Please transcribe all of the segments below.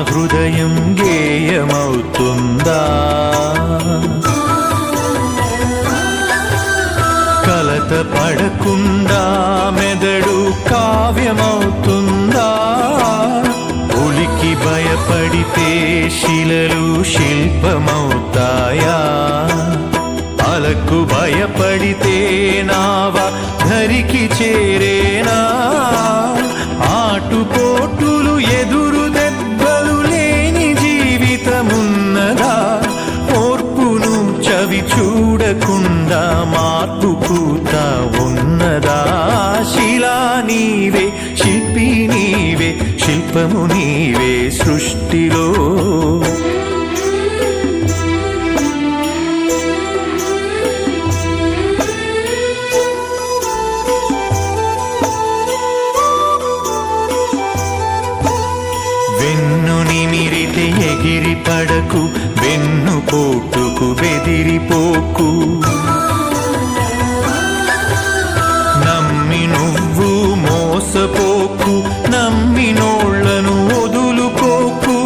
హృదయం గేయమవుతుందా? కలత పడకుండా మెదడు కావ్యమవుతుందా? ఉలికి భయపడితే శిలలు శిల్పమవుతాయా? అలకు భయపడితే నావ ధరికి చేరేనా? ఆటుపోటులు ఎదురు దెబ్బలు లేని జీవితమున్నదా? ఓర్పును చవి చూడకుండా మార్పు పూత ఉన్నదా? శిలా నీవే, శిల్పి నీవే, శిల్పము నీవే సృష్టిలో. వెన్ను నిమిరితే ఎగిరి పడకు, వెన్ను పోటుకు బెదిరిపోకు. నమ్మి నువ్వు మోసపోకు, నమ్మినోళ్లను వదులుకోకు.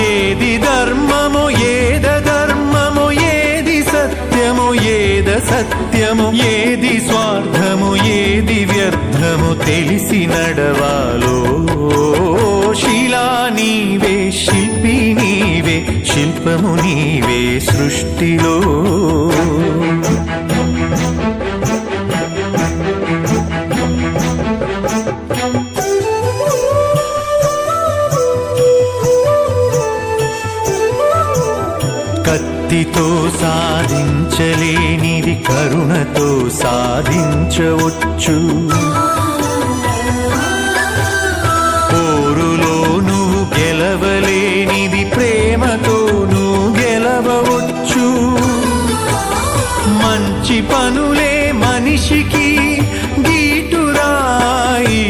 ఏది ధర్మమో ఏదధర్మమో, ఏది సత్యమో ఏద సత్యమో, ఏది స్వార్థమో ఏది వ్యర్థమో తెలిసి నడవాలో. శిలా నీవే, శిల్పి నీవే, శిల్పము నీవే సృష్టిలో. కత్తితో సాధించలేనిది కరుణతో సాధించవచ్చు. పోరులో నువ్వు గెలవలేనిది ప్రేమతో నువ్వు గెలవవచ్చు. మంచి పనులే మనిషికి గీటురాయి,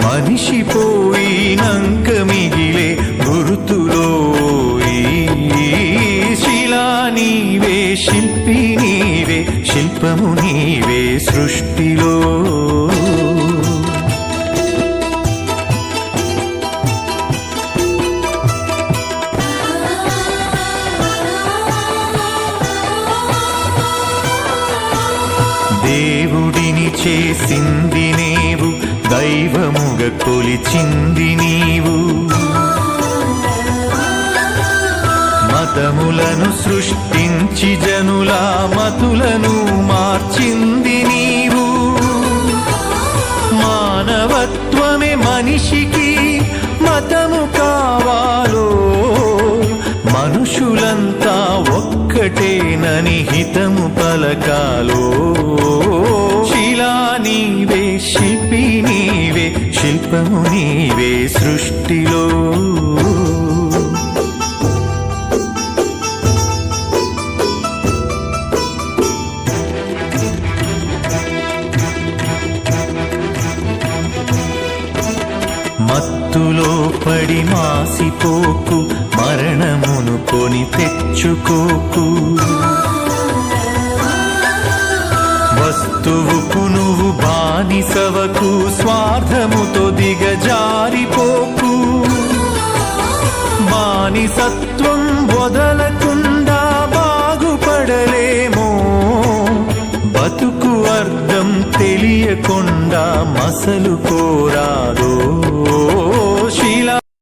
మనిషి పోయినంక మిగిలే గుర్తులోయి. శిలా నీవే, శిల్పి నీవే, శిల్పము నీవే సృష్టిలో. దేవుడిని చేసింది నీవు, దైవముగ కొలిచింది నీవు. మతములను సృష్టించి జనుల మతులను మార్చింది నీవు. మానవత్వమే మనిషికి మతము కావాలో, మనుషులంతా ఒక్కటేనని హితము పలకాలో. శిలా నీవే, శిల్పి నీవే, శిల్పము నీవే సృష్టిలో. మత్తులో పడి మాసిపోకు, మరణమును కొని తెచ్చుకోకు. వస్తువుకు నువ్వు బానిసవకు, స్వార్థముతో దిగజారిపోకు. బానిసత్వం వదలకుండా బాగుపడలేమో, బతుకు అర్థం తెలియకుండా మసలు కోరాదో.